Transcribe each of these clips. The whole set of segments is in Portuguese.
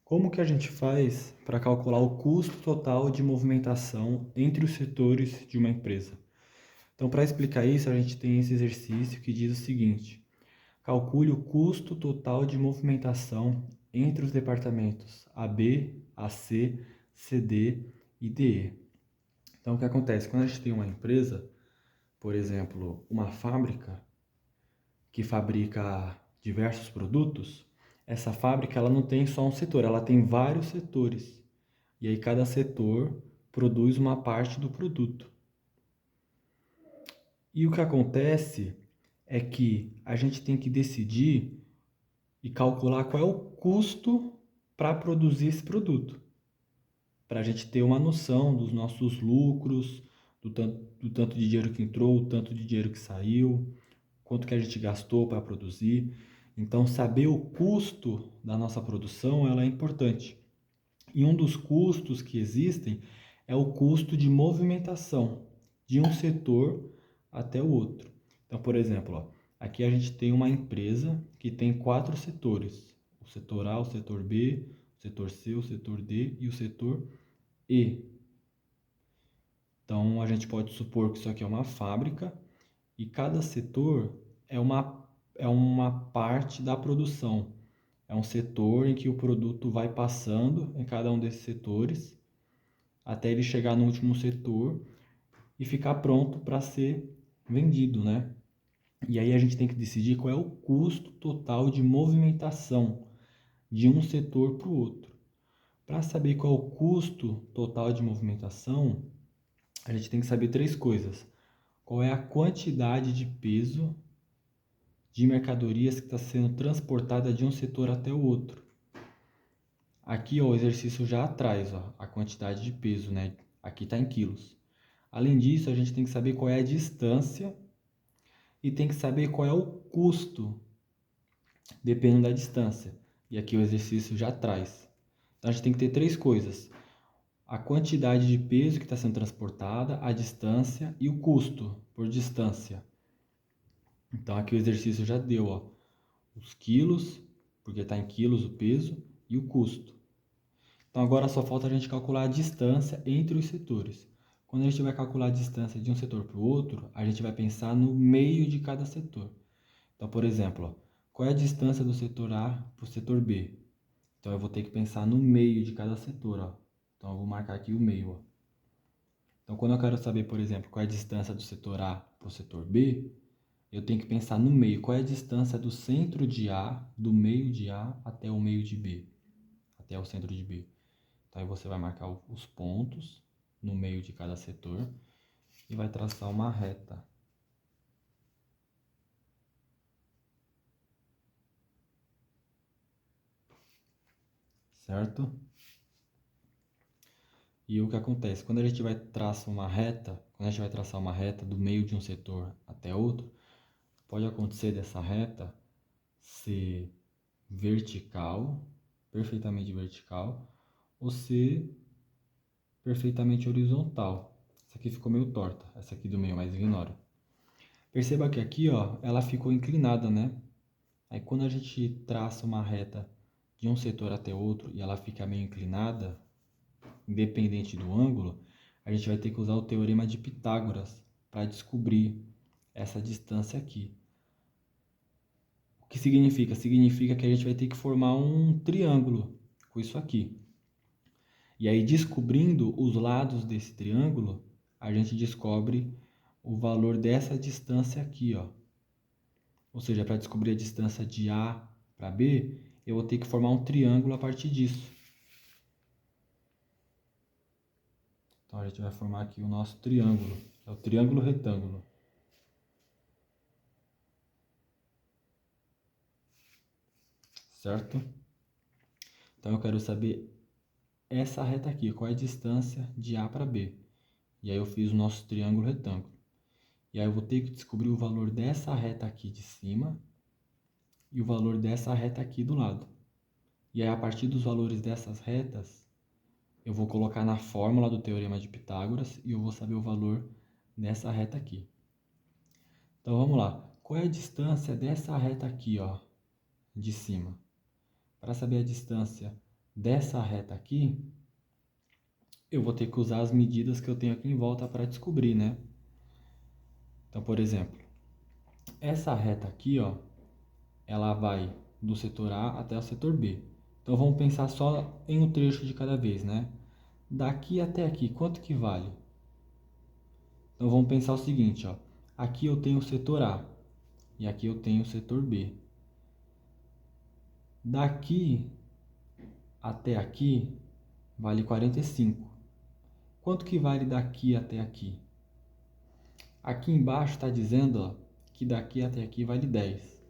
Como que a gente faz para calcular o custo total de movimentação entre os setores de uma empresa? Então, para explicar isso, a gente tem esse exercício que diz o seguinte: calcule o custo total de movimentação entre os departamentos AB, AC, CD e DE. Então, o que acontece? Quando a gente tem uma empresa, por exemplo, uma fábrica que fabrica diversos produtos, essa fábrica ela não tem só um setor, ela tem vários setores. E aí cada setor produz uma parte do produto. E o que acontece é que a gente tem que decidir e calcular qual é o custo para produzir esse produto, para a gente ter uma noção dos nossos lucros, do tanto de dinheiro que entrou, o tanto de dinheiro que saiu, quanto que a gente gastou para produzir. Então, saber o custo da nossa produção ela é importante. E um dos custos que existem é o custo de movimentação de um setor até o outro. Então, por exemplo, ó, aqui a gente tem uma empresa que tem 4 setores: o setor A, o setor B, o setor C, o setor D e o setor E. Então, a gente pode supor que isso aqui é uma fábrica e cada setor é uma parte da produção. É um setor em que o produto vai passando em cada um desses setores até ele chegar no último setor e ficar pronto para ser vendido, né? E aí a gente tem que decidir qual é o custo total de movimentação de um setor para o outro. Para saber qual é o custo total de movimentação, a gente tem que saber três coisas: qual é a quantidade de peso de mercadorias que está sendo transportada de um setor até o outro. Aqui ó, o exercício já traz ó, a quantidade de peso, né? Aqui está em quilos. Além disso, a gente tem que saber qual é a distância e tem que saber qual é o custo, dependendo da distância. E aqui o exercício já traz. Então a gente tem que ter três coisas: a quantidade de peso que está sendo transportada, a distância e o custo por distância. Então aqui o exercício já deu, ó, os quilos, porque está em quilos o peso, e o custo. Então agora só falta a gente calcular a distância entre os setores. Quando a gente vai calcular a distância de um setor para o outro, a gente vai pensar no meio de cada setor. Então, por exemplo, ó, qual é a distância do setor A para o setor B? Então eu vou ter que pensar no meio de cada setor. Ó. Então eu vou marcar aqui o meio. Ó. Então quando eu quero saber, por exemplo, qual é a distância do setor A para o setor B, eu tenho que pensar no meio. Qual é a distância do centro de A, do meio de A até o meio de B, até o centro de B. Então aí você vai marcar os pontos no meio de cada setor e vai traçar uma reta. Certo? E o que acontece? Quando a gente vai traçar uma reta, quando a gente vai traçar uma reta do meio de um setor até outro, pode acontecer dessa reta ser vertical, perfeitamente vertical, ou ser perfeitamente horizontal. Essa aqui ficou meio torta, essa aqui do meio, mas ignora. Perceba que aqui, ó, ela ficou inclinada, né? Aí quando a gente traça uma reta de um setor até outro e ela fica meio inclinada, independente do ângulo, a gente vai ter que usar o teorema de Pitágoras para descobrir essa distância aqui. O que significa? Significa que a gente vai ter que formar um triângulo com isso aqui. E aí, descobrindo os lados desse triângulo, a gente descobre o valor dessa distância aqui, ó. Ou seja, para descobrir a distância de A para B, eu vou ter que formar um triângulo a partir disso. Então a gente vai formar aqui o nosso triângulo, é o triângulo retângulo. Certo? Então eu quero saber essa reta aqui, qual é a distância de A para B. E aí eu fiz o nosso triângulo retângulo. E aí eu vou ter que descobrir o valor dessa reta aqui de cima e o valor dessa reta aqui do lado. E aí a partir dos valores dessas retas, eu vou colocar na fórmula do teorema de Pitágoras e eu vou saber o valor dessa reta aqui. Então vamos lá. Qual é a distância dessa reta aqui, ó, de cima? Para saber a distância dessa reta aqui, eu vou ter que usar as medidas que eu tenho aqui em volta para descobrir, né? Então, por exemplo, essa reta aqui, ó, ela vai do setor A até o setor B. Então, vamos pensar só em um trecho de cada vez, né? Daqui até aqui, quanto que vale? Então, vamos pensar o seguinte, ó. Aqui eu tenho o setor A e aqui eu tenho o setor B. Daqui até aqui vale 45. Quanto que vale daqui até aqui? Aqui embaixo está dizendo, ó, que daqui até aqui vale 10.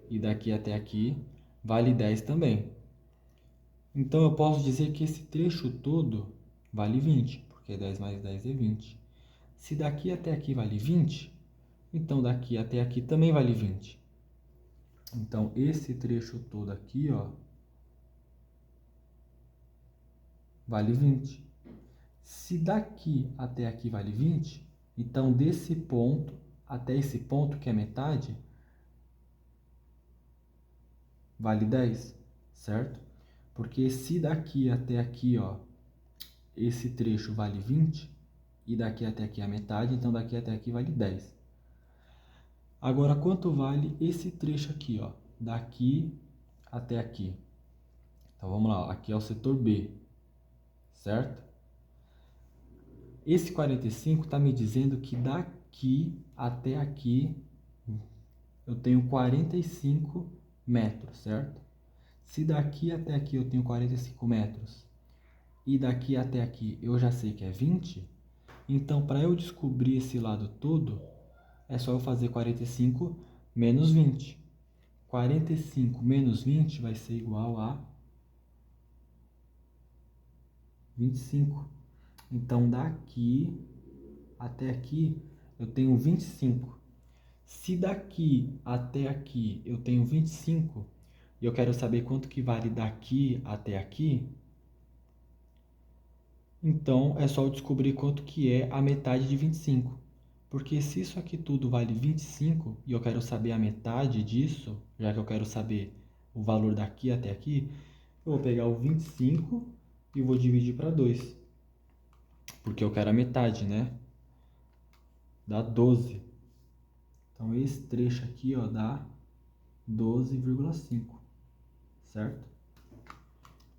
E daqui até aqui vale 10 também. Então eu posso dizer que esse trecho todo vale 20, porque 10 mais 10 é 20. Se daqui até aqui vale 20, então daqui até aqui também vale 20. Então esse trecho todo aqui, ó, vale 20. Se daqui até aqui vale 20, então desse ponto até esse ponto, que é metade, vale 10, certo? Porque se daqui até aqui, ó, esse trecho vale 20, e daqui até aqui é a metade, então daqui até aqui vale 10. Agora, quanto vale esse trecho aqui, ó, daqui até aqui? Então vamos lá, ó, aqui é o setor B, certo? Esse 45 está me dizendo que daqui até aqui eu tenho 45 metros, certo? Se daqui até aqui eu tenho 45 metros e daqui até aqui eu já sei que é 20, então para eu descobrir esse lado todo, é só eu fazer 45 menos 20. 45 menos 20 vai ser igual a 25. Então daqui até aqui eu tenho 25. Se daqui até aqui eu tenho 25 e eu quero saber quanto que vale daqui até aqui, então é só eu descobrir quanto que é a metade de 25. Porque se isso aqui tudo vale 25 e eu quero saber a metade disso, já que eu quero saber o valor daqui até aqui, eu vou pegar o 25 e vou dividir para 2. Porque eu quero a metade, né? Dá 12. Então esse trecho aqui, ó, dá 12,5, certo?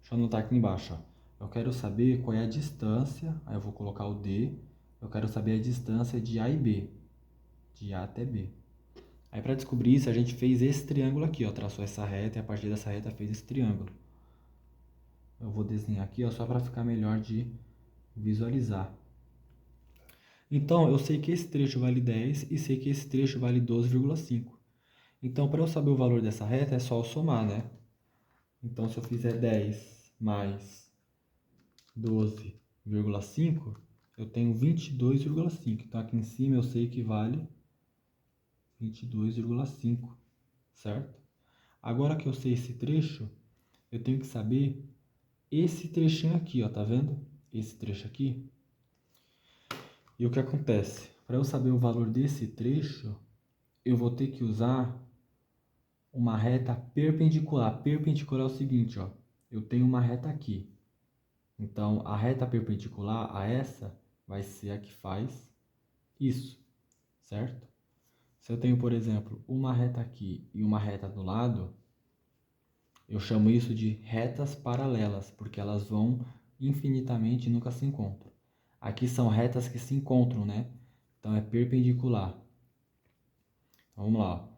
Deixa eu anotar aqui embaixo, ó. Eu quero saber qual é a distância, aí eu vou colocar o D. Eu quero saber a distância de A e B, de A até B. Aí para descobrir isso, a gente fez esse triângulo aqui, ó, traçou essa reta e a partir dessa reta fez esse triângulo. Eu vou desenhar aqui, ó, só para ficar melhor de visualizar. Então, eu sei que esse trecho vale 10 e sei que esse trecho vale 12,5. Então, para eu saber o valor dessa reta, é só eu somar, né? Então, se eu fizer 10 mais 12,5, eu tenho 22,5. Então, aqui em cima eu sei que vale 22,5, certo? Agora que eu sei esse trecho, eu tenho que saber esse trechinho aqui, ó, tá vendo? Esse trecho aqui. E o que acontece? Para eu saber o valor desse trecho, eu vou ter que usar uma reta perpendicular. Perpendicular é o seguinte, ó. Eu tenho uma reta aqui. Então, a reta perpendicular a essa vai ser a que faz isso, certo? Se eu tenho, por exemplo, uma reta aqui e uma reta do lado, eu chamo isso de retas paralelas, porque elas vão infinitamente e nunca se encontram. Aqui são retas que se encontram, né? Então, é perpendicular. Então, vamos lá.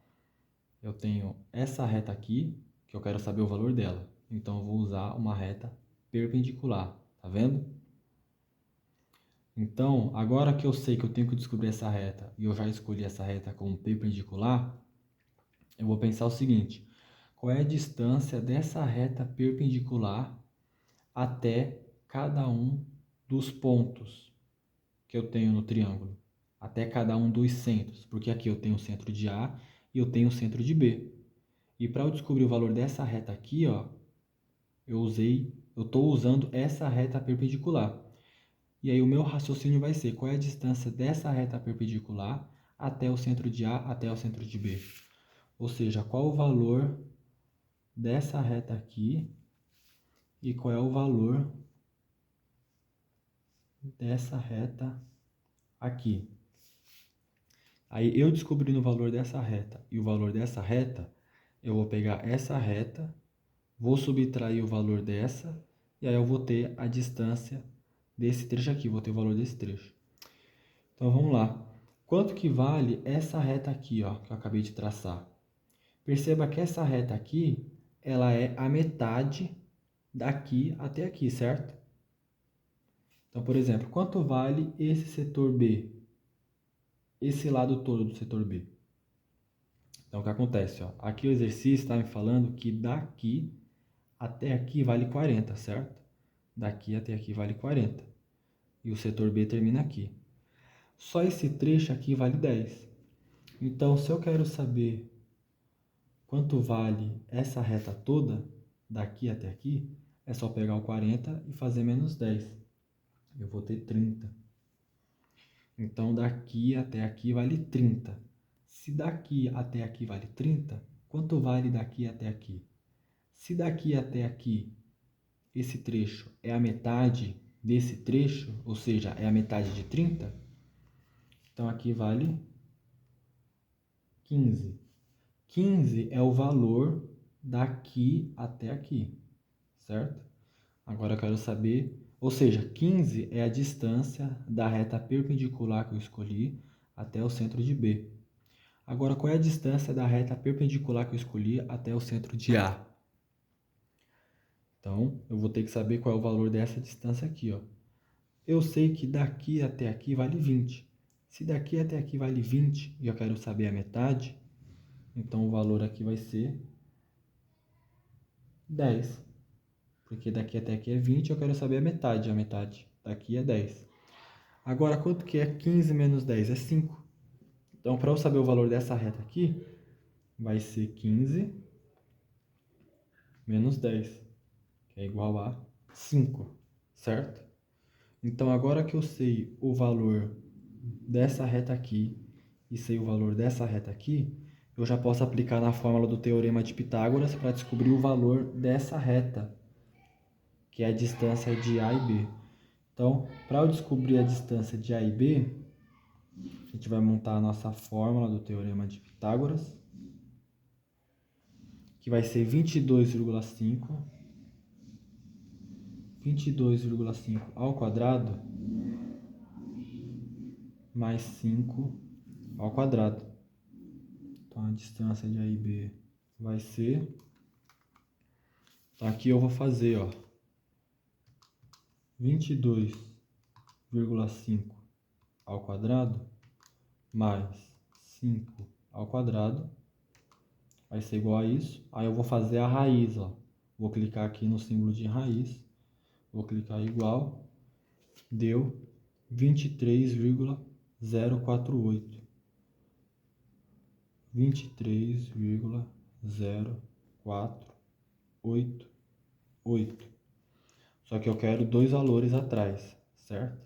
Eu tenho essa reta aqui, que eu quero saber o valor dela. Então, eu vou usar uma reta perpendicular, tá vendo? Então, agora que eu sei que eu tenho que descobrir essa reta e eu já escolhi essa reta como perpendicular, eu vou pensar o seguinte: qual é a distância dessa reta perpendicular até cada um dos pontos que eu tenho no triângulo? Até cada um dos centros, porque aqui eu tenho o centro de A e eu tenho o centro de B. E para eu descobrir o valor dessa reta aqui, ó, eu estou usando essa reta perpendicular. E aí o meu raciocínio vai ser qual é a distância dessa reta perpendicular até o centro de A até o centro de B. Ou seja, qual o valor dessa reta aqui e qual é o valor dessa reta aqui. Aí eu descobrindo o valor dessa reta e o valor dessa reta, eu vou pegar essa reta, vou subtrair o valor dessa, e aí eu vou ter a distância desse trecho aqui, vou ter o valor desse trecho. Então vamos lá. Quanto que vale essa reta aqui, ó, que eu acabei de traçar? Perceba que essa reta aqui, ela é a metade daqui até aqui, certo? Então, por exemplo, quanto vale esse setor B? Esse lado todo do setor B. Então, o que acontece? Ó? Aqui o exercício está me falando que daqui até aqui vale 40, certo? Daqui até aqui vale 40. E o setor B termina aqui. Só esse trecho aqui vale 10. Então, se eu quero saber quanto vale essa reta toda, daqui até aqui, é só pegar o 40 e fazer menos 10. Eu vou ter 30. Então, daqui até aqui vale 30. Se daqui até aqui vale 30, quanto vale daqui até aqui? Se daqui até aqui, esse trecho é a metade desse trecho, ou seja, é a metade de 30, então aqui vale 15. 15 é o valor daqui até aqui, certo? Agora eu quero saber, ou seja, 15 é a distância da reta perpendicular que eu escolhi até o centro de B. Agora, qual é a distância da reta perpendicular que eu escolhi até o centro de A? Então, eu vou ter que saber qual é o valor dessa distância aqui, ó. Eu sei que daqui até aqui vale 20. Se daqui até aqui vale 20 e eu quero saber a metade, então o valor aqui vai ser 10. Porque daqui até aqui é 20, eu quero saber a metade. A metade daqui é 10. Agora, quanto que é 15 menos 10? É 5. Então, para eu saber o valor dessa reta aqui, vai ser 15 menos 10, que é igual a 5, certo? Então, agora que eu sei o valor dessa reta aqui e sei o valor dessa reta aqui, eu já posso aplicar na fórmula do Teorema de Pitágoras para descobrir o valor dessa reta, que é a distância de A e B. Então, para eu descobrir a distância de A e B, a gente vai montar a nossa fórmula do Teorema de Pitágoras, que vai ser 22,5 ao quadrado mais 5 ao quadrado. Então, a distância de A e B vai ser... Então, aqui eu vou fazer, ó, 22,5 ao quadrado mais 5 ao quadrado vai ser igual a isso. Aí eu vou fazer a raiz, ó. Vou clicar aqui no símbolo de raiz, vou clicar igual, deu 23,048. 23,048. Só que eu quero dois valores atrás, certo?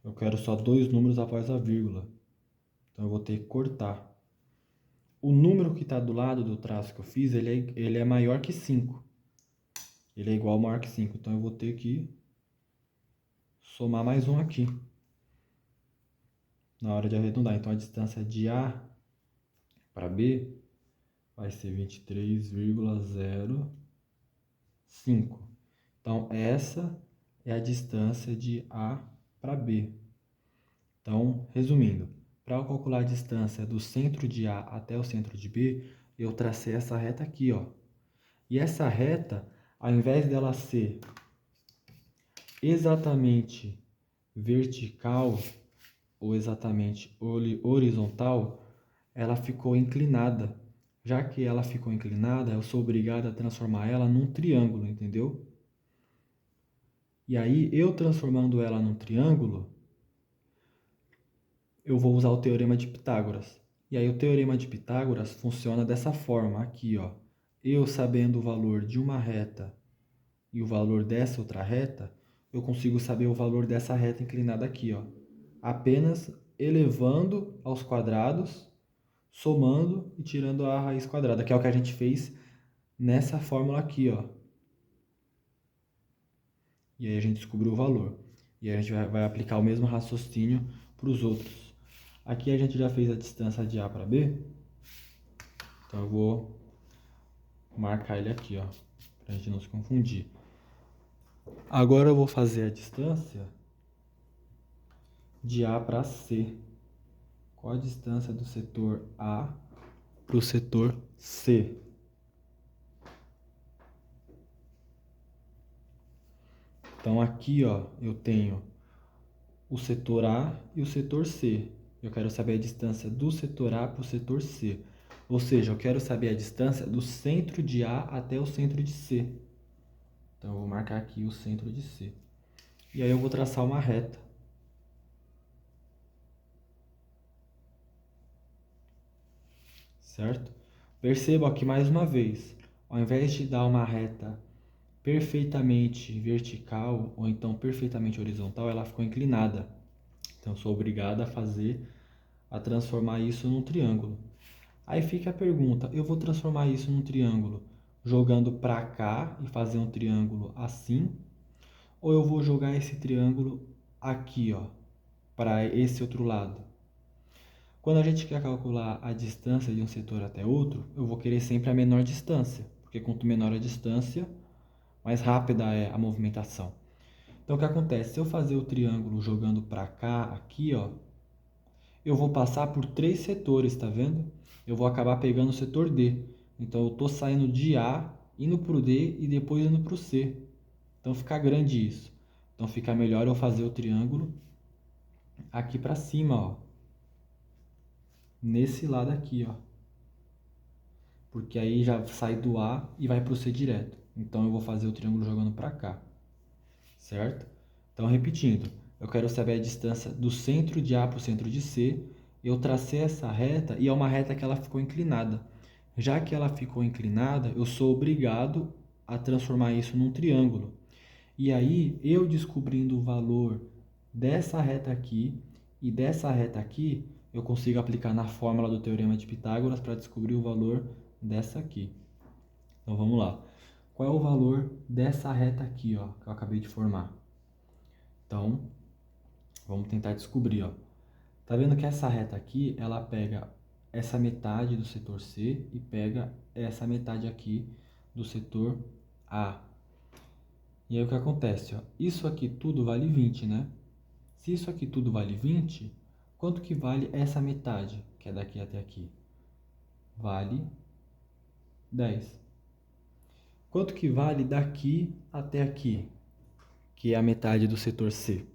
Eu quero só dois números após a vírgula. Então eu vou ter que cortar. O número que está do lado do traço que eu fiz, ele é maior que 5. Ele é igual ou maior que 5. Então eu vou ter que somar mais um aqui na hora de arredondar. Então a distância de A para B vai ser 23,05. Então essa é a distância de A para B. Então, resumindo, para eu calcular a distância do centro de A até o centro de B, eu tracei essa reta aqui, ó. E essa reta, ao invés dela ser exatamente vertical ou exatamente horizontal, ela ficou inclinada. Já que ela ficou inclinada, eu sou obrigado a transformar ela num triângulo, entendeu? E aí, eu transformando ela num triângulo, eu vou usar o Teorema de Pitágoras. E aí o Teorema de Pitágoras funciona dessa forma, aqui, ó. Eu sabendo o valor de uma reta e o valor dessa outra reta, eu consigo saber o valor dessa reta inclinada aqui, ó. Apenas elevando aos quadrados, somando e tirando a raiz quadrada, que é o que a gente fez nessa fórmula aqui, ó. E aí a gente descobriu o valor. E aí a gente vai aplicar o mesmo raciocínio para os outros. Aqui a gente já fez a distância de A para B. Então eu vou marcar ele aqui, ó, para a gente não se confundir. Agora eu vou fazer a distância de A para C. Qual a distância do setor A para o setor C? Então aqui, ó, eu tenho o setor A e o setor C. Eu quero saber a distância do setor A para o setor C. Ou seja, eu quero saber a distância do centro de A até o centro de C. Então eu vou marcar aqui o centro de C. E aí eu vou traçar uma reta. Certo? Perceba aqui mais uma vez, ao invés de dar uma reta perfeitamente vertical ou então perfeitamente horizontal, ela ficou inclinada. Então eu sou obrigado a transformar isso num triângulo. Aí fica a pergunta, eu vou transformar isso num triângulo jogando para cá e fazer um triângulo assim, ou eu vou jogar esse triângulo aqui, ó, para esse outro lado? Quando a gente quer calcular a distância de um setor até outro, eu vou querer sempre a menor distância, porque quanto menor a distância, mais rápida é a movimentação. Então o que acontece? Se eu fazer o triângulo jogando para cá, aqui, ó, eu vou passar por 3 setores, tá vendo? Eu vou acabar pegando o setor D. Então eu estou saindo de A, indo para o D e depois indo para o C. Então fica grande isso. Então fica melhor eu fazer o triângulo aqui para cima, ó. Nesse lado aqui, ó. Porque aí já sai do A e vai para o C direto. Então eu vou fazer o triângulo jogando para cá. Certo? Então repetindo, eu quero saber a distância do centro de A para o centro de C. Eu tracei essa reta e é uma reta que ela ficou inclinada. Já que ela ficou inclinada, eu sou obrigado a transformar isso num triângulo. E aí, eu descobrindo o valor dessa reta aqui e dessa reta aqui, eu consigo aplicar na fórmula do Teorema de Pitágoras para descobrir o valor dessa aqui. Então vamos lá. Qual é o valor dessa reta aqui, ó, que eu acabei de formar? Então, vamos tentar descobrir, ó. Tá vendo que essa reta aqui, ela pega essa metade do setor C e pega essa metade aqui do setor A. E aí o que acontece, ó? Isso aqui tudo vale 20, né? Se isso aqui tudo vale 20, quanto que vale essa metade, que é daqui até aqui? Vale 10. Quanto que vale daqui até aqui, que é a metade do setor C?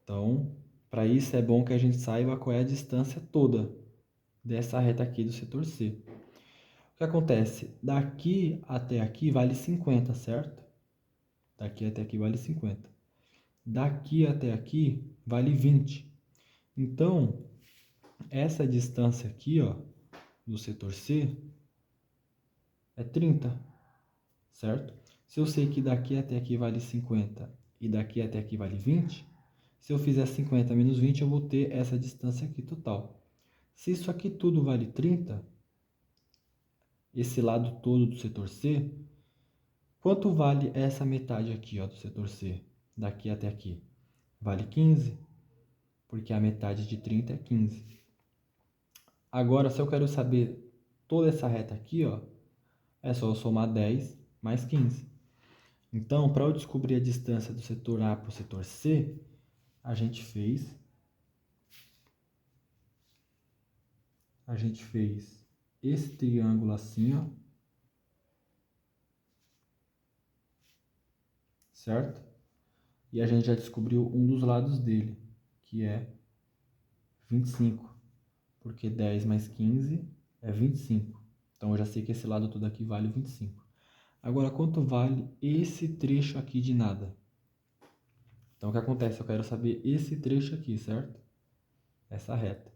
Então, para isso é bom que a gente saiba qual é a distância toda dessa reta aqui do setor C. O que acontece? Daqui até aqui vale 50, certo? Daqui até aqui vale 50. Daqui até aqui vale 20. Então, essa distância aqui, ó, do setor C é 30, certo? Se eu sei que daqui até aqui vale 50 e daqui até aqui vale 20, se eu fizer 50 menos 20, eu vou ter essa distância aqui total. Se isso aqui tudo vale 30, esse lado todo do setor C, quanto vale essa metade aqui, ó, do setor C, daqui até aqui? Vale 15, porque a metade de 30 é 15. Agora, se eu quero saber toda essa reta aqui, ó, é só eu somar 10 mais 15. Então, para eu descobrir a distância do setor A para o setor C, a gente fez esse triângulo assim, ó, certo? E a gente já descobriu um dos lados dele, que é 25, porque 10 mais 15 é 25. Então, eu já sei que esse lado todo aqui vale 25. Agora, quanto vale esse trecho aqui de nada? Então, o que acontece? Eu quero saber esse trecho aqui, certo? Essa reta.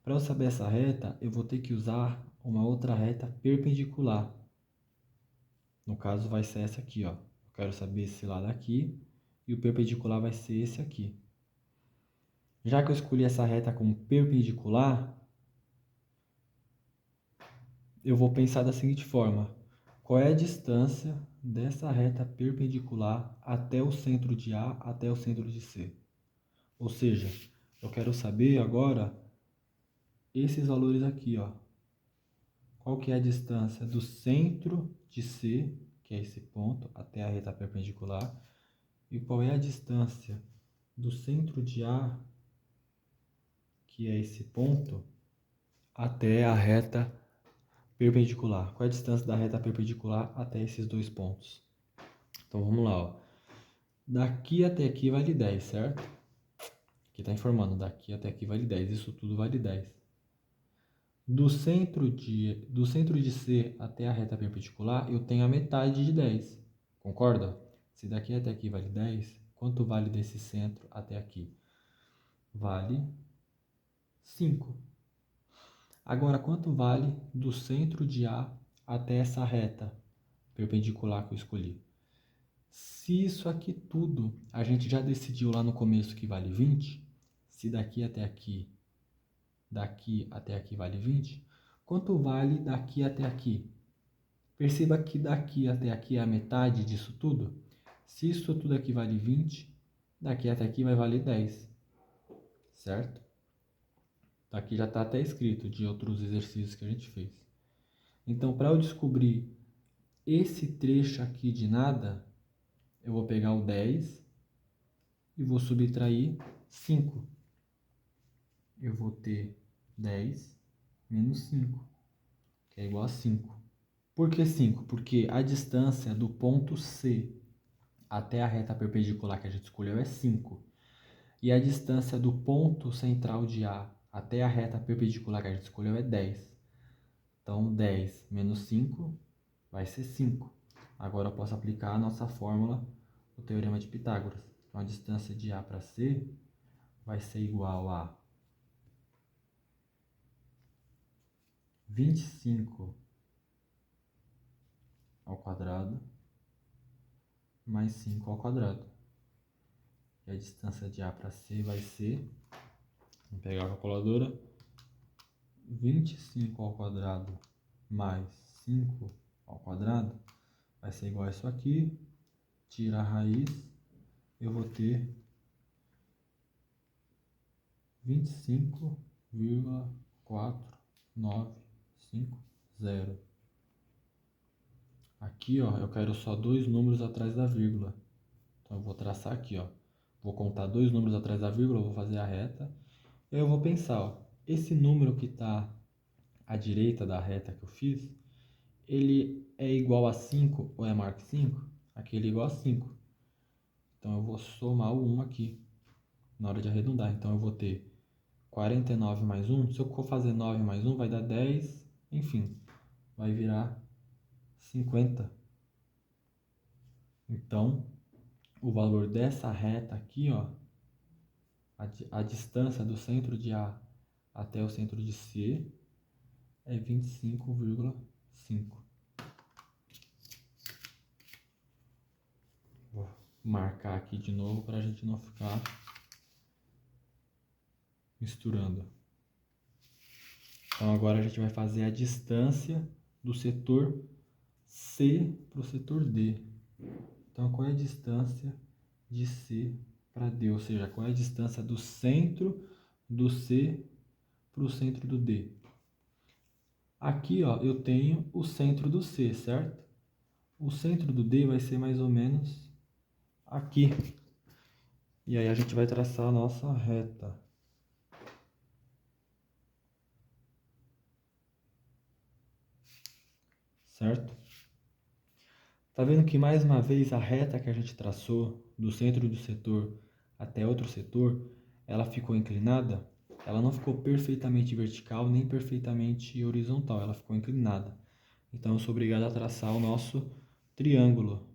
Para eu saber essa reta, eu vou ter que usar uma outra reta perpendicular. No caso, vai ser essa aqui, ó. Eu quero saber esse lado aqui e o perpendicular vai ser esse aqui. Já que eu escolhi essa reta como perpendicular, eu vou pensar da seguinte forma. Qual é a distância dessa reta perpendicular até o centro de A até o centro de C? Ou seja, eu quero saber agora esses valores aqui, ó. Qual que é a distância do centro de C, que é esse ponto, até a reta perpendicular, e qual é a distância do centro de A, que é esse ponto, até a reta perpendicular. Qual é a distância da reta perpendicular até esses dois pontos? Então vamos lá, ó. Daqui até aqui vale 10, certo? Aqui está informando, daqui até aqui vale 10, isso tudo vale 10. Do centro de C até a reta perpendicular, eu tenho a metade de 10. Concorda? Se daqui até aqui vale 10, quanto vale desse centro até aqui? Vale 5. Agora, quanto vale do centro de A até essa reta perpendicular que eu escolhi? Se isso aqui tudo a gente já decidiu lá no começo que vale 20, se daqui até aqui vale 20, quanto vale daqui até aqui? Perceba que daqui até aqui é a metade disso tudo. Se isso tudo aqui vale 20, daqui até aqui vai valer 10, certo? Aqui já está até escrito de outros exercícios que a gente fez. Então, para eu descobrir esse trecho aqui de nada, eu vou pegar o 10 e vou subtrair 5. Eu vou ter 10 menos 5, que é igual a 5. Por que 5? Porque a distância do ponto C até a reta perpendicular que a gente escolheu é 5. E a distância do ponto central de A até a reta perpendicular que a gente escolheu é 10. Então, 10 menos 5 vai ser 5. Agora eu posso aplicar a nossa fórmula do Teorema de Pitágoras. Então, a distância de A para C vai ser igual a 25 ao quadrado mais 5 ao quadrado. E a distância de A para C vai ser, vamos pegar a calculadora, 25 ao quadrado mais 5 ao quadrado vai ser igual a isso aqui. Tira a raiz, eu vou ter 25,4950. Aqui, ó, eu quero só dois números atrás da vírgula. Então eu vou traçar aqui, ó. Vou contar dois números atrás da vírgula, vou fazer a reta. E aí eu vou pensar, ó, esse número que está à direita da reta que eu fiz, ele é igual a 5 ou é maior que 5? Aqui ele é igual a 5. Então eu vou somar o 1 aqui, na hora de arredondar. Então eu vou ter 49 mais 1. Se eu for fazer 9 mais 1, vai dar 10. Enfim, vai virar 50. Então, o valor dessa reta aqui, ó, a distância do centro de A até o centro de C é 25,5. Vou marcar aqui de novo para a gente não ficar misturando. Então agora a gente vai fazer a distância do setor C para o setor D. Então qual é a distância de C para D? Ou seja, qual é a distância do centro do C para o centro do D? Aqui, ó, eu tenho o centro do C, certo? O centro do D vai ser mais ou menos aqui. E aí a gente vai traçar a nossa reta. Certo? Tá vendo que mais uma vez a reta que a gente traçou do centro do setor até outro setor, ela ficou inclinada? Ela não ficou perfeitamente vertical nem perfeitamente horizontal, ela ficou inclinada. Então eu sou obrigado a traçar o nosso triângulo.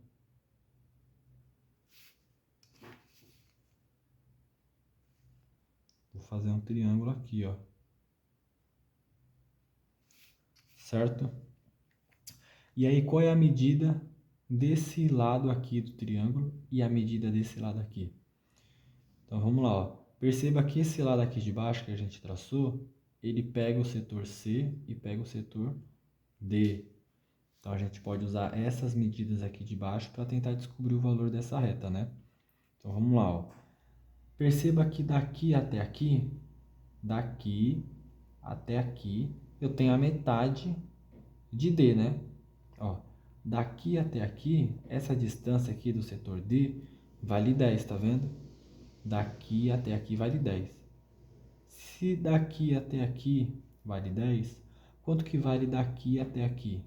Vou fazer um triângulo aqui, ó. Certo? E aí, qual é a medida desse lado aqui do triângulo e a medida desse lado aqui? Então, vamos lá, ó. Perceba que esse lado aqui de baixo que a gente traçou, ele pega o setor C e pega o setor D. Então, a gente pode usar essas medidas aqui de baixo para tentar descobrir o valor dessa reta, né? Então, vamos lá, ó. Perceba que daqui até aqui, eu tenho a metade de D, né? Ó, daqui até aqui, essa distância aqui do setor D vale 10, tá vendo? Daqui até aqui vale 10. Se daqui até aqui vale 10, quanto que vale daqui até aqui?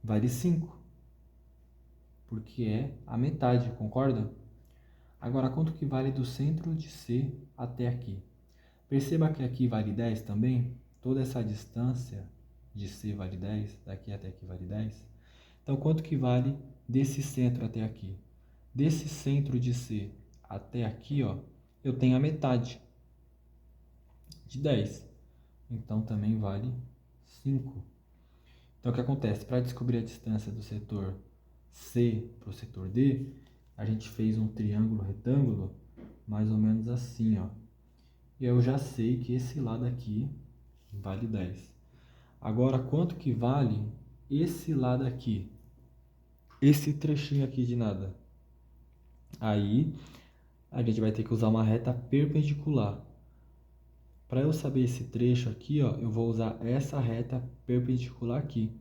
Vale 5, porque é a metade, concorda? Agora, quanto que vale do centro de C até aqui? Perceba que aqui vale 10 também. Toda essa distância de C vale 10, daqui até aqui vale 10. Então, quanto que vale desse centro até aqui? Desse centro de C até aqui, ó, eu tenho a metade de 10. Então, também vale 5. Então, o que acontece? Para descobrir a distância do setor C para o setor D, a gente fez um triângulo retângulo mais ou menos assim, ó. E eu já sei que esse lado aqui vale 10. Agora, quanto que vale esse lado aqui? Esse trechinho aqui de nada? Aí, a gente vai ter que usar uma reta perpendicular. Para eu saber esse trecho aqui, ó, eu vou usar essa reta perpendicular aqui.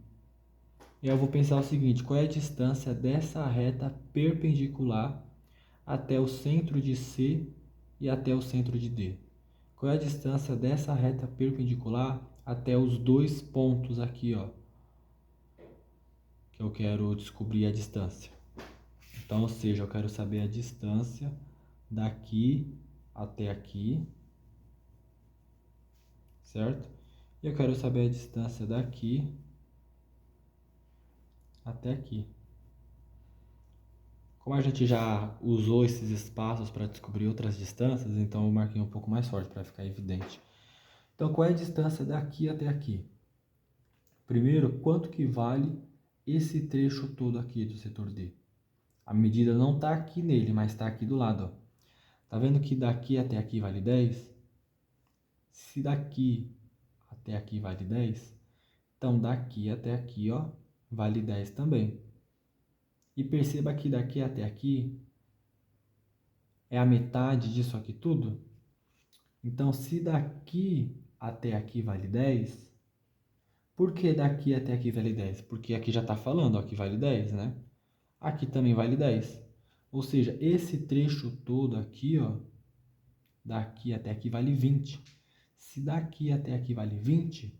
E eu vou pensar o seguinte, qual é a distância dessa reta perpendicular até o centro de C e até o centro de D? Qual é a distância dessa reta perpendicular até os dois pontos aqui, ó, que eu quero descobrir a distância? Então, ou seja, eu quero saber a distância daqui até aqui, certo? E eu quero saber a distância daqui até aqui. Como a gente já usou esses espaços para descobrir outras distâncias, então eu marquei um pouco mais forte para ficar evidente. Então, qual é a distância daqui até aqui? Primeiro, quanto que vale esse trecho todo aqui do setor D? A medida não está aqui nele, mas está aqui do lado. Ó. Tá vendo que daqui até aqui vale 10? Se daqui até aqui vale 10, então daqui até aqui, ó, vale 10 também. E perceba que daqui até aqui é a metade disso aqui tudo. Então, se daqui até aqui vale 10, por que daqui até aqui vale 10? Porque aqui já está falando, ó, que vale 10, né? Aqui também vale 10. Ou seja, esse trecho todo aqui, ó, daqui até aqui vale 20. Se daqui até aqui vale 20,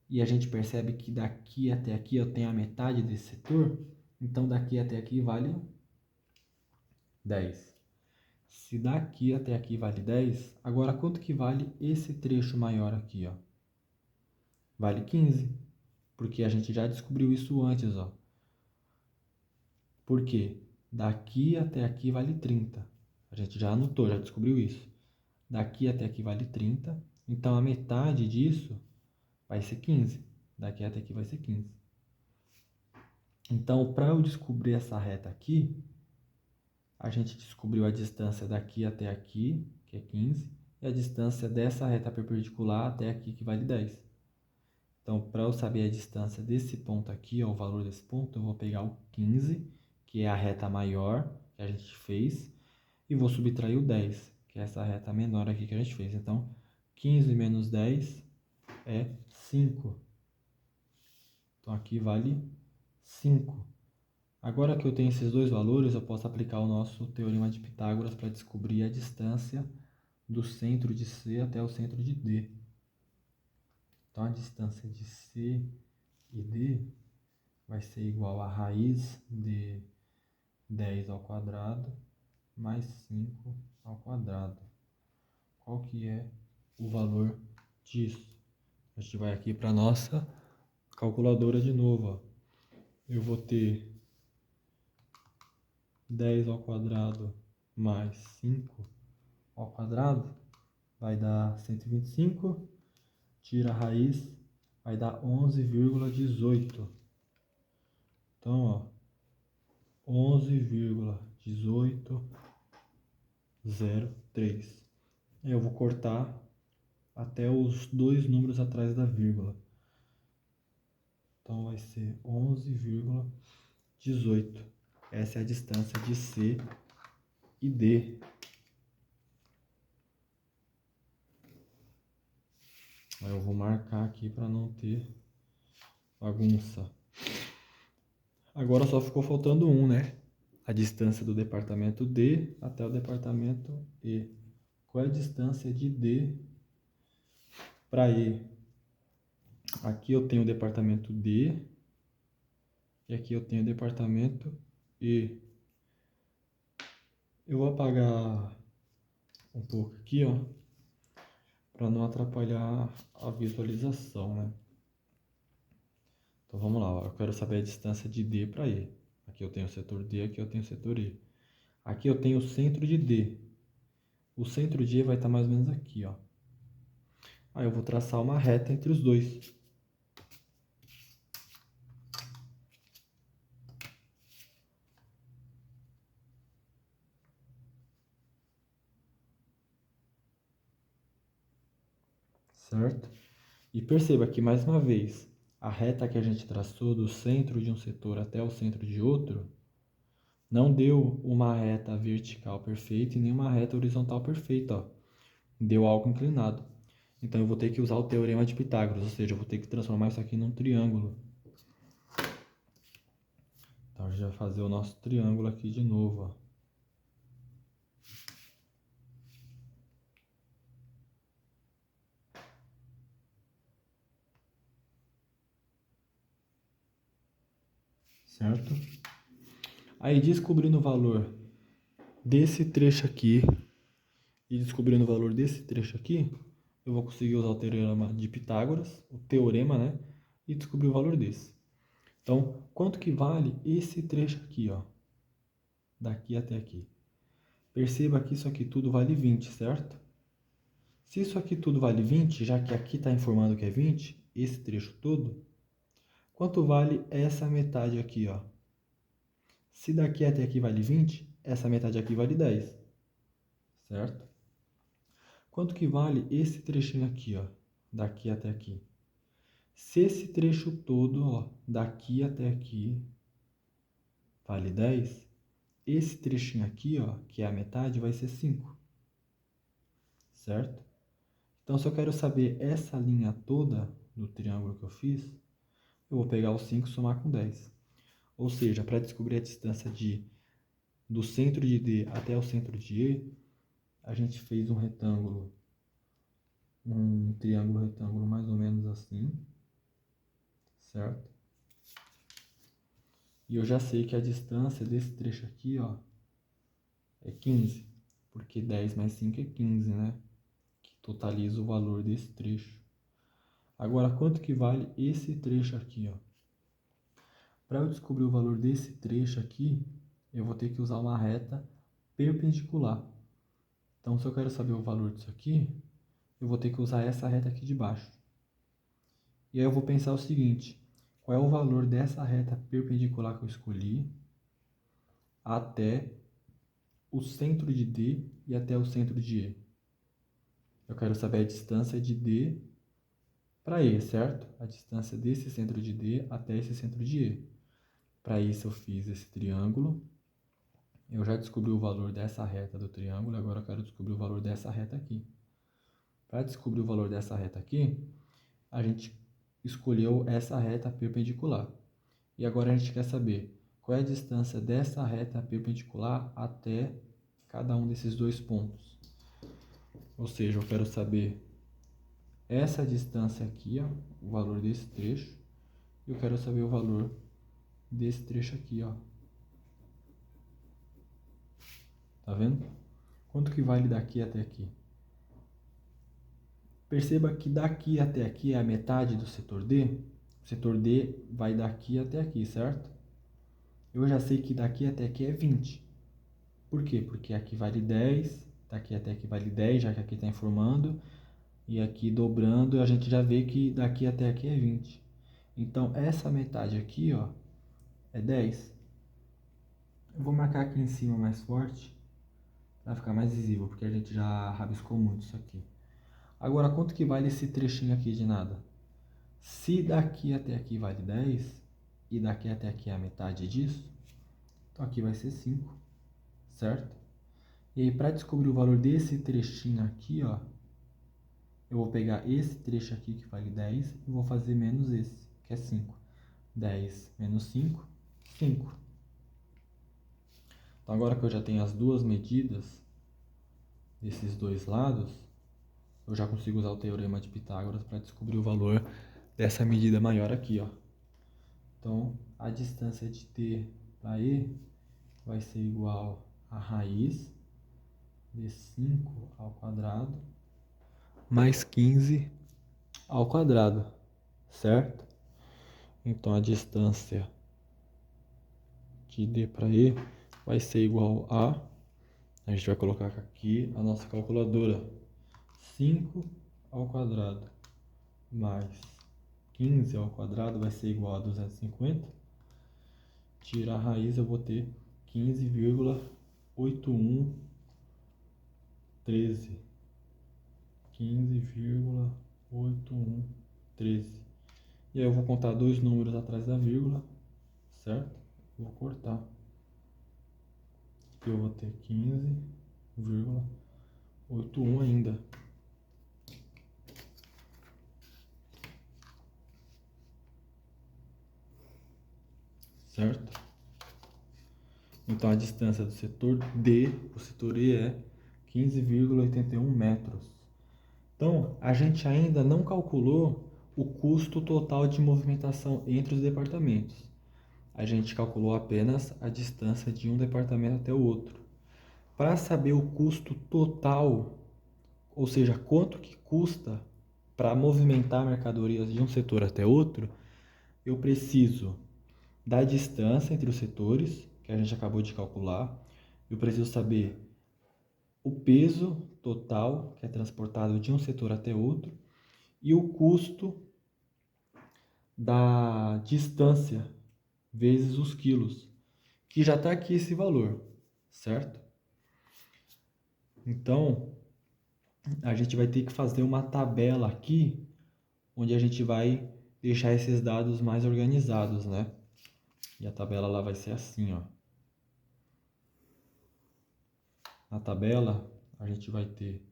e a gente percebe que daqui até aqui eu tenho a metade desse setor, então daqui até aqui vale 10. Se daqui até aqui vale 10, agora quanto que vale esse trecho maior aqui, ó? Vale 15, porque a gente já descobriu isso antes, ó. Por quê? Daqui até aqui vale 30. A gente já anotou, já descobriu isso. Daqui até aqui vale 30, então a metade disso vai ser 15. Daqui até aqui vai ser 15. Então, para eu descobrir essa reta aqui, a gente descobriu a distância daqui até aqui, que é 15, e a distância dessa reta perpendicular até aqui, que vale 10. Então, para eu saber a distância desse ponto aqui, ó, o valor desse ponto, eu vou pegar o 15, que é a reta maior que a gente fez, e vou subtrair o 10, que é essa reta menor aqui que a gente fez. Então, 15 menos 10 é 5. Então, aqui vale 5. Agora que eu tenho esses dois valores, eu posso aplicar o nosso teorema de Pitágoras para descobrir a distância do centro de C até o centro de D. Então, a distância de C e D vai ser igual a raiz de 10 ao quadrado mais 5 ao quadrado. Qual que é o valor disso? A gente vai aqui para a nossa calculadora de novo. Ó. Eu vou ter 10 ao quadrado mais 5 ao quadrado, vai dar 125, tira a raiz, vai dar 11,18. Então, ó, 11,1803. Eu vou cortar até os dois números atrás da vírgula. Então vai ser 11,18. Essa é a distância de C e D. Aí eu vou marcar aqui para não ter bagunça. Agora só ficou faltando um, né? A distância do departamento D até o departamento E. Qual é a distância de D para E? Aqui eu tenho o departamento D e aqui eu tenho o departamento E. Eu vou apagar um pouco aqui, ó, para não atrapalhar a visualização, né? Então vamos lá, ó. Eu quero saber a distância de D para E. Aqui eu tenho o setor D, aqui eu tenho o setor E. Aqui eu tenho o centro de D. O centro de E vai estar mais ou menos aqui, ó. Aí eu vou traçar uma reta entre os dois. Certo? E perceba que, mais uma vez, a reta que a gente traçou do centro de um setor até o centro de outro não deu uma reta vertical perfeita e nem uma reta horizontal perfeita, ó. Deu algo inclinado. Então eu vou ter que usar o teorema de Pitágoras, ou seja, eu vou ter que transformar isso aqui num triângulo. Então a gente vai fazer o nosso triângulo aqui de novo, ó. Certo? Aí descobrindo o valor desse trecho aqui e descobrindo o valor desse trecho aqui, eu vou conseguir usar o teorema de Pitágoras, o teorema, né? E descobrir o valor desse. Então, quanto que vale esse trecho aqui, ó? Daqui até aqui. Perceba que isso aqui tudo vale 20, certo? Se isso aqui tudo vale 20, já que aqui está informando que é 20, esse trecho todo, quanto vale essa metade aqui, ó? Se daqui até aqui vale 20, essa metade aqui vale 10, certo? Quanto que vale esse trechinho aqui, ó? Daqui até aqui. Se esse trecho todo, ó, daqui até aqui, vale 10, esse trechinho aqui, ó, que é a metade, vai ser 5, certo? Então, se eu quero saber essa linha toda do triângulo que eu fiz, eu vou pegar o 5 e somar com 10. Ou seja, para descobrir a distância do centro de D até o centro de E, a gente fez um retângulo, um triângulo retângulo mais ou menos assim, certo? E eu já sei que a distância desse trecho aqui, ó, é 15, porque 10 mais 5 é 15, né? Que totaliza o valor desse trecho. Agora, quanto que vale esse trecho aqui, ó? Para eu descobrir o valor desse trecho aqui, eu vou ter que usar uma reta perpendicular. Então, se eu quero saber o valor disso aqui, eu vou ter que usar essa reta aqui de baixo. E aí eu vou pensar o seguinte: qual é o valor dessa reta perpendicular que eu escolhi até o centro de D e até o centro de E? Eu quero saber a distância de D para E, certo? A distância desse centro de D até esse centro de E. Para isso eu fiz esse triângulo. Eu já descobri o valor dessa reta do triângulo, agora eu quero descobrir o valor dessa reta aqui. Para descobrir o valor dessa reta aqui, a gente escolheu essa reta perpendicular. E agora a gente quer saber qual é a distância dessa reta perpendicular até cada um desses dois pontos. Ou seja, eu quero saber essa distância aqui, ó, o valor desse trecho, e eu quero saber o valor desse trecho aqui, ó. Tá vendo? Quanto que vale daqui até aqui? Perceba que daqui até aqui é a metade do setor D. O setor D vai daqui até aqui, certo? Eu já sei que daqui até aqui é 20. Por quê? Porque aqui vale 10, daqui até aqui vale 10, já que aqui está informando, e aqui dobrando, a gente já vê que daqui até aqui é 20. Então, essa metade aqui, ó, é 10. Eu vou marcar aqui em cima mais forte, para ficar mais visível, porque a gente já rabiscou muito isso aqui. Agora, quanto que vale esse trechinho aqui de nada? Se daqui até aqui vale 10 e daqui até aqui é a metade disso, então aqui vai ser 5, certo? E aí, para descobrir o valor desse trechinho aqui, ó, eu vou pegar esse trecho aqui que vale 10 e vou fazer menos esse, que é 5. 10 menos 5, 5. Então, agora que eu já tenho as duas medidas desses dois lados, eu já consigo usar o teorema de Pitágoras para descobrir o valor dessa medida maior aqui, ó. Então, a distância de T para E vai ser igual a raiz de 5 ao quadrado mais 15 ao quadrado, certo? Então, a distância de D para E vai ser igual a gente vai colocar aqui a nossa calculadora, 5 ao quadrado mais 15 ao quadrado vai ser igual a 250. Tirar a raiz, eu vou ter 15,8113. 15,8113. E aí eu vou contar dois números atrás da vírgula, certo? Vou cortar. Eu vou ter 15,81 ainda. Certo? Então a distância do setor D para o setor E é 15,81 metros. Então a gente ainda não calculou o custo total de movimentação entre os departamentos. A gente calculou apenas a distância de um departamento até o outro. Para saber o custo total, ou seja, quanto que custa para movimentar mercadorias de um setor até outro, eu preciso da distância entre os setores, que a gente acabou de calcular. Eu preciso saber o peso total que é transportado de um setor até outro e o custo da distância vezes os quilos, que já está aqui esse valor, certo? Então, a gente vai ter que fazer uma tabela aqui, onde a gente vai deixar esses dados mais organizados, né? E a tabela lá vai ser assim, ó. Na tabela, a gente vai ter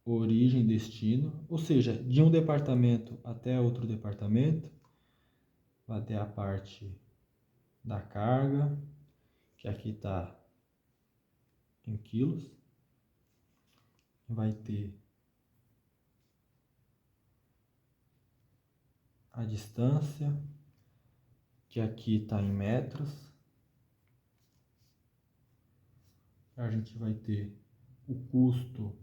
origem e destino, ou seja, de um departamento até outro departamento, vai ter a parte da carga, que aqui está em quilos, vai ter a distância, que aqui está em metros, a gente vai ter o custo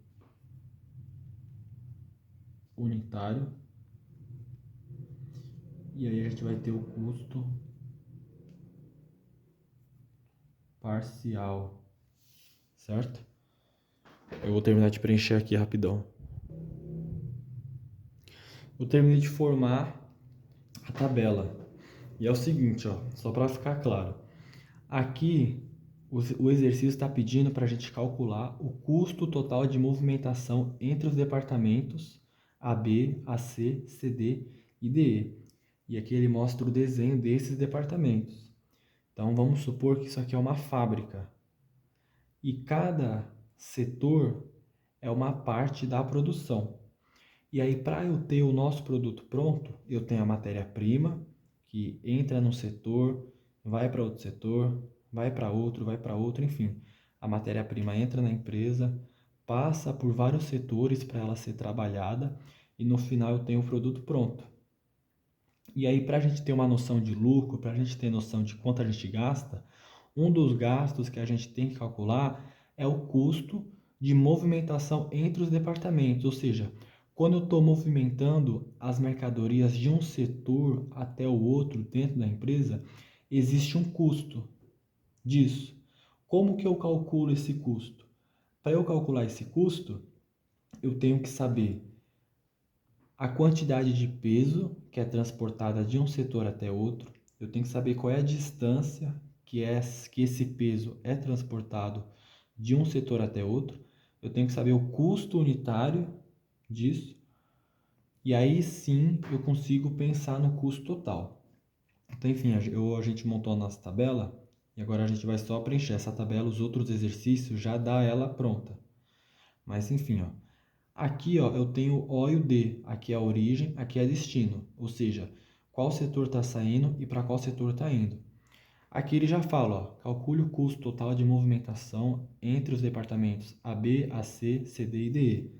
unitário, e aí a gente vai ter o custo parcial, certo? Eu vou terminar de preencher aqui rapidão. Eu terminei de formar a tabela. E é o seguinte, ó, só para ficar claro. Aqui o exercício está pedindo para a gente calcular o custo total de movimentação entre os departamentos AB, AC, CD e DE. E aqui ele mostra o desenho desses departamentos. Então vamos supor que isso aqui é uma fábrica. E cada setor é uma parte da produção. E aí, para eu ter o nosso produto pronto, eu tenho a matéria-prima, que entra num setor, vai para outro setor, vai para outro, enfim. A matéria-prima entra na empresa, passa por vários setores para ela ser trabalhada e no final eu tenho o produto pronto. E aí, para a gente ter uma noção de lucro, para a gente ter noção de quanto a gente gasta, um dos gastos que a gente tem que calcular é o custo de movimentação entre os departamentos, ou seja, quando eu estou movimentando as mercadorias de um setor até o outro dentro da empresa, existe um custo disso. Como que eu calculo esse custo? Para eu calcular esse custo, eu tenho que saber a quantidade de peso que é transportada de um setor até outro, eu tenho que saber qual é a distância que esse peso é transportado de um setor até outro, eu tenho que saber o custo unitário disso E aí sim eu consigo pensar no custo total. Então, enfim, a gente montou a nossa tabela e agora a gente vai só preencher essa tabela, os outros exercícios já dá ela pronta. Mas enfim, ó, aqui ó, eu tenho O e o D, aqui é a origem, aqui é destino, ou seja, qual setor está saindo e para qual setor está indo. Aqui ele já fala, ó, calcule o custo total de movimentação entre os departamentos AB, AC, CD e DE.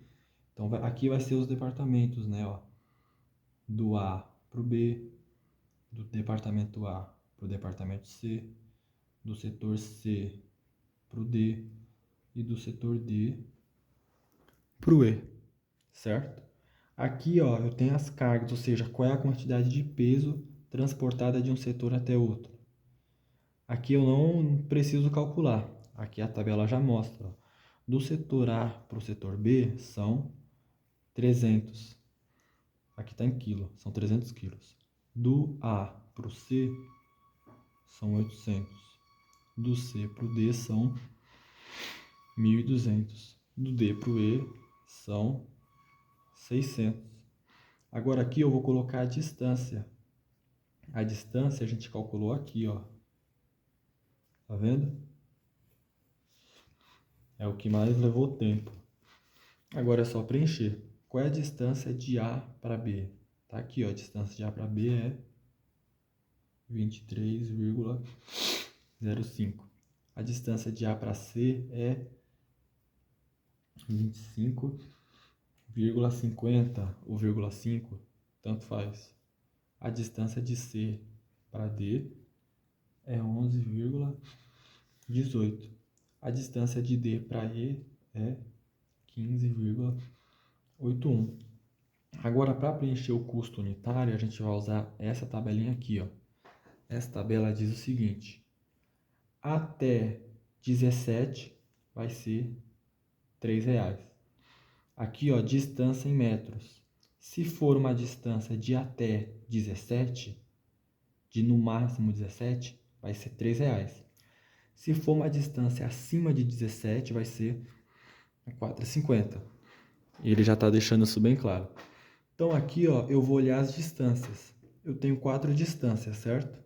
Então aqui vai ser os departamentos, né, ó, do A para o B, do departamento A para o departamento C, do setor C para o D e do setor D para o E, certo? Aqui, ó, eu tenho as cargas, ou seja, qual é a quantidade de peso transportada de um setor até outro. Aqui eu não preciso calcular, aqui a tabela já mostra. Ó. Do setor A para o setor B são 300. Aqui está em quilo, são 300 quilos. Do A para o C são 800. Do C para o D são 1.200. Do D para o E são 600. Agora aqui eu vou colocar a distância. A distância a gente calculou aqui, ó. Tá vendo? É o que mais levou tempo. Agora é só preencher. Qual é a distância de A para B? Tá aqui, ó. A distância de A para B é 23,05. A distância de A para C é 25,50 ou 0,5, tanto faz. A distância de C para D é 11,18. A distância de D para E é 15,81. Agora, para preencher o custo unitário, a gente vai usar essa tabelinha aqui, ó. Essa tabela diz o seguinte: até 17 vai ser R$3. Aqui, ó, distância em metros. Se for uma distância de até 17, de no máximo 17, vai ser R$3. Se for uma distância acima de 17, vai ser R$4,50. E ele já está deixando isso bem claro. Então aqui, ó, eu vou olhar as distâncias. Eu tenho 4 distâncias, certo?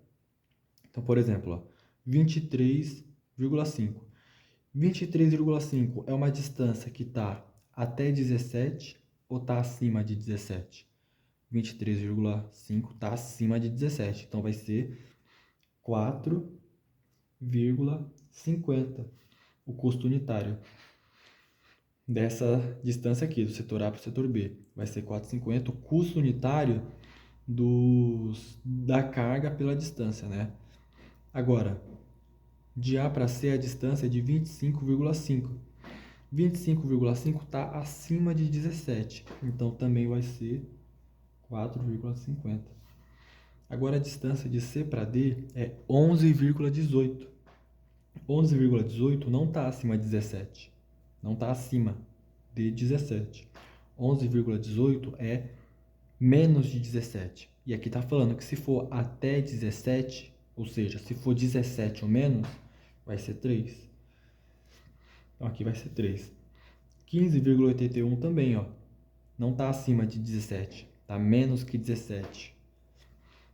Então, por exemplo, ó, 23,5. 23,5 é uma distância que está até 17 ou está acima de 17? 23,5 está acima de 17. Então vai ser 4,50 o custo unitário dessa distância aqui, do setor A para o setor B. Vai ser 4,50 o custo unitário da carga pela distância, né? Agora, de A para C a distância é de 25,5. 25,5 está acima de 17, então também vai ser 4,50. Agora a distância de C para D é 11,18. 11,18 não está acima de 17, não está acima de 17. 11,18 é menos de 17. E aqui está falando que se for até 17, ou seja, se for 17 ou menos, vai ser 3. Então aqui vai ser 3. 15,81 também, ó. Não está acima de 17, está menos que 17.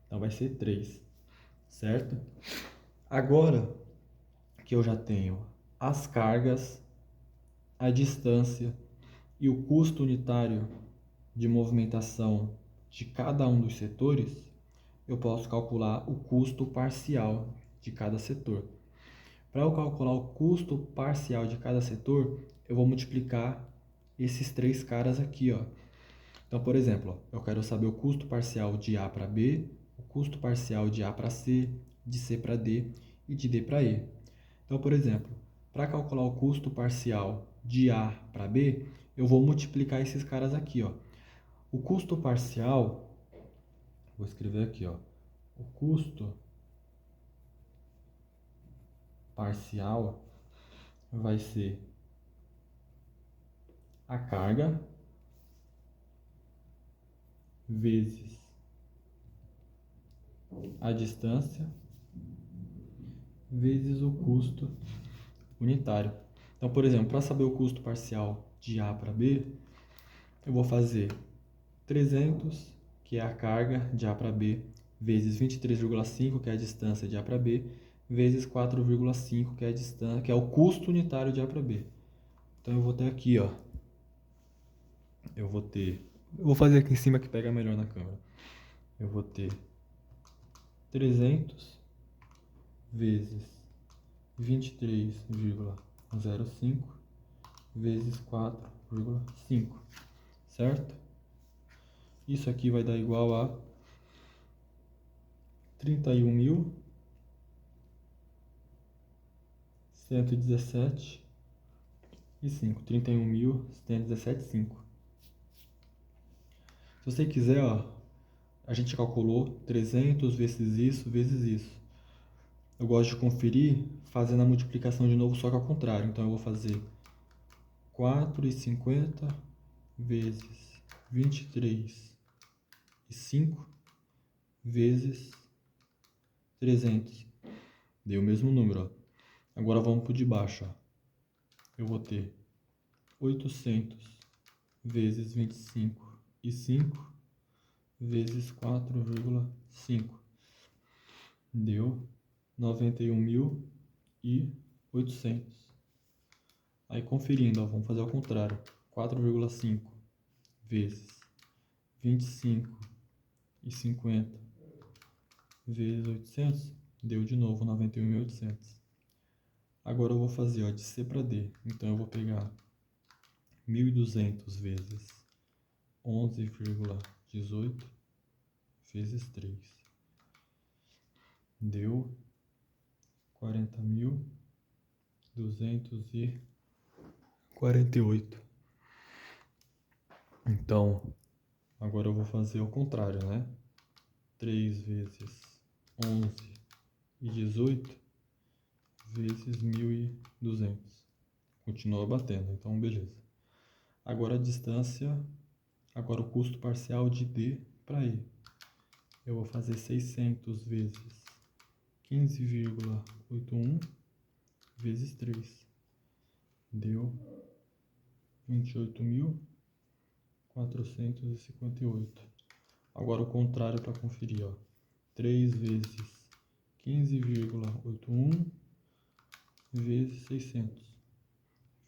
Então vai ser 3, certo? Agora que eu já tenho as cargas, a distância e o custo unitário de movimentação de cada um dos setores, eu posso calcular o custo parcial de cada setor. Para eu calcular o custo parcial de cada setor, eu vou multiplicar esses 3 caras aqui, ó. Então, por exemplo, ó, eu quero saber o custo parcial de A para B, o custo parcial de A para C, de C para D e de D para E. Então, por exemplo, para calcular o custo parcial de A para B, eu vou multiplicar esses caras aqui, ó. O custo parcial, vou escrever aqui, ó. O custo parcial vai ser a carga vezes a distância vezes o custo unitário. Então, por exemplo, para saber o custo parcial de A para B, eu vou fazer 300, que é a carga de A para B, vezes 23,5, que é a distância de A para B, vezes 4,5, que é a distância, que é o custo unitário de A para B. Então eu vou ter aqui, ó. Eu vou fazer aqui em cima que pega melhor na câmera. Eu vou ter 300 vezes 23,05 vezes 4,5, certo? Isso aqui vai dar igual a 31.117,5. 31.117,5. Se você quiser, ó, a gente calculou 300 vezes isso. Eu gosto de conferir fazendo a multiplicação de novo, só que ao contrário. Então eu vou fazer 4,50 vezes 23,5 vezes 300. Deu o mesmo número, ó. Agora vamos para o de baixo, ó. Eu vou ter 800 vezes 25,5 vezes 4,5. Deu 91.800. Aí conferindo, ó, vamos fazer ao contrário. 4,5 vezes 25,50 vezes 800, deu de novo 91.800. Agora eu vou fazer, ó, de C para D. Então eu vou pegar 1.200 vezes 11,18 vezes 3. Deu 40.248. Então, agora eu vou fazer ao contrário, né? 3 vezes 11,18 vezes 1.200. Continua batendo, então beleza. Agora a distância, agora o custo parcial de D para E. Eu vou fazer 600 vezes 15,81 vezes 3. Deu 28.458. Agora o contrário para conferir, ó. 3 vezes 15,81 vezes 600.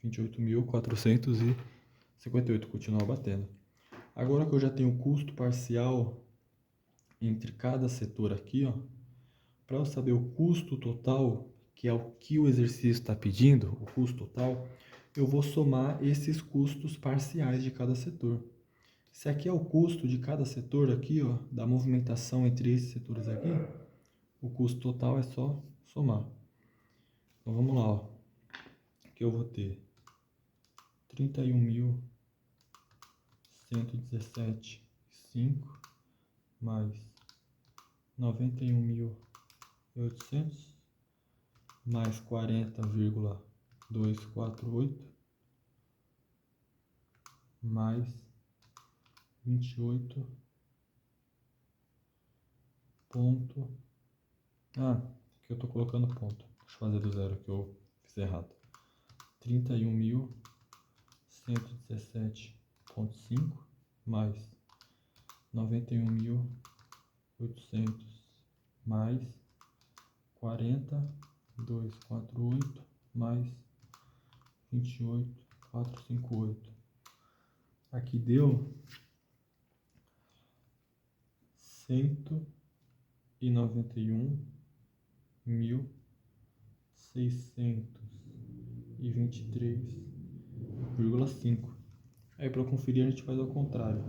28.458. Continua batendo. Agora que eu já tenho o custo parcial entre cada setor aqui, ó, para eu saber o custo total, que é o que o exercício está pedindo, o custo total, eu vou somar esses custos parciais de cada setor. Se aqui é o custo de cada setor aqui, ó, da movimentação entre esses setores aqui, o custo total é só somar. Então vamos lá, ó. Aqui eu vou ter 31.117,5 mais 91.800 mais 40,248 mais 28 ponto... aqui eu estou colocando ponto. Deixa eu fazer do zero que eu fiz errado. 31.117,5 mais 91.800 mais 40,248 mais 28.458. Aqui deu 191.623,5. Aí para conferir a gente faz ao contrário.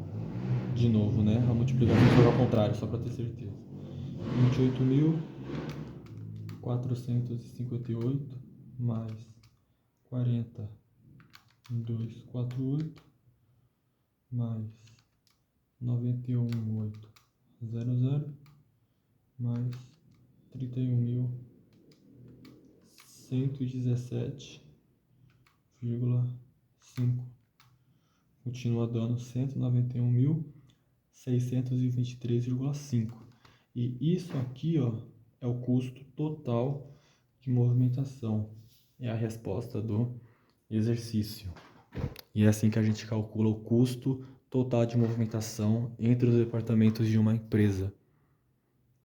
De novo, né? A multiplicação foi ao contrário, só para ter certeza. 28.458 mais 40,248 mais 91.800 mais 31.117,5. Continua dando 191.623,5. E isso aqui, ó, é o custo total de movimentação. É a resposta do exercício. E é assim que a gente calcula o custo total de movimentação entre os departamentos de uma empresa.